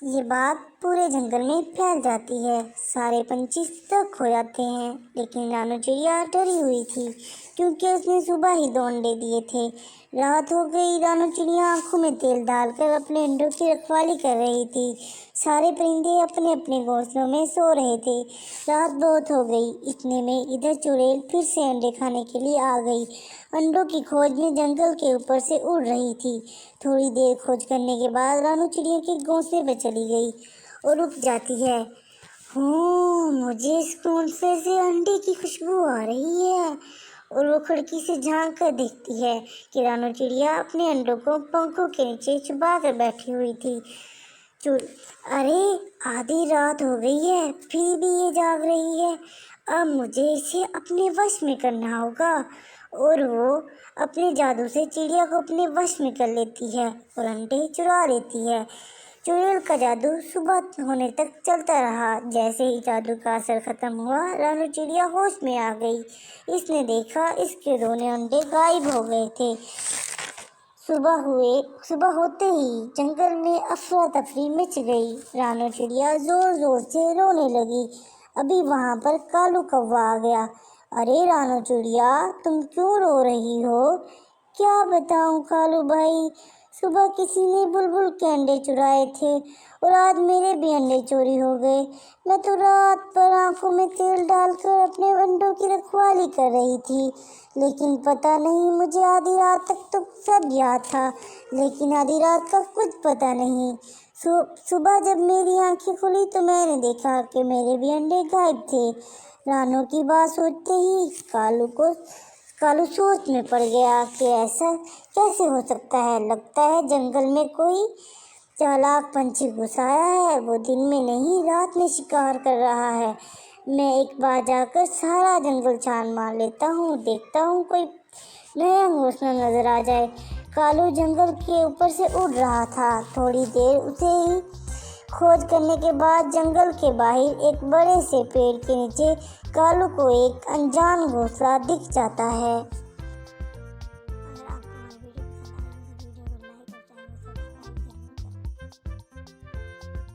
ये बात पूरे जंगल में फैल जाती है। सारे पंछी सतर्क हो जाते हैं, लेकिन रानू चिड़िया डरी हुई थी क्योंकि उसने सुबह ही दो अंडे दिए थे। रात हो गई। रानू चिड़िया आंखों में तेल डालकर अपने अंडों की रखवाली कर रही थी। सारे परिंदे अपने अपने घोंसलों में सो रहे थे। रात बहुत हो गई। इतने में इधर चुड़ैल फिर से अंडे खाने के लिए आ गई। अंडों की खोज में जंगल के ऊपर से उड़ रही थी। थोड़ी देर खोज करने के बाद रानू चिड़िया के घोंसले पे चली गई और रुक जाती है। मुझे इस घोंसले से अंडे की खुशबू आ रही है। और वो खिड़की से झांक कर देखती है कि रानू चिड़िया अपने अंडों को पंखों के नीचे छुपा कर बैठी हुई थी। अरे, आधी रात हो गई है, फिर भी ये जाग रही है। अब मुझे इसे अपने वश में करना होगा। और वो अपने जादू से चिड़िया को अपने वश में कर लेती है और अंडे चुरा लेती है। चुड़ैल का जादू सुबह होने तक चलता रहा। जैसे ही जादू का असर खत्म हुआ, रानू चिड़िया होश में आ गई। इसने देखा इसके दोनों अंडे गायब हो गए थे। सुबह होते ही जंगल में अफरा तफरी मच गई। रानू चिड़िया जोर जोर से रोने लगी। अभी वहां पर कालू कौवा आ गया। अरे रानू चिड़िया, तुम क्यों रो रही हो? क्या बताऊं कालू भाई, सुबह किसी ने बुलबुल के अंडे चुराए थे और आज मेरे भी अंडे चोरी हो गए। मैं तो रात पर आंखों में तेल डालकर अपने अंडों की रखवाली कर रही थी, लेकिन पता नहीं, मुझे आधी रात तक तो सब याद था, लेकिन आधी रात का कुछ पता नहीं। सुबह जब मेरी आंखें खुली तो मैंने देखा कि मेरे भी अंडे गायब थे। रानू की बात सोचते ही कालू सोच में पड़ गया कि ऐसा कैसे हो सकता है। लगता है जंगल में कोई चालाक पंछी घुस आया है। वो दिन में नहीं, रात में शिकार कर रहा है। मैं एक बार जाकर सारा जंगल छान मार लेता हूँ, देखता हूँ कोई नया घोंसला नजर आ जाए। कालू जंगल के ऊपर से उड़ रहा था। थोड़ी देर उसे ही खोज करने के बाद जंगल के बाहर एक बड़े से पेड़ के नीचे कालू को एक अनजान घोंसला दिख जाता है।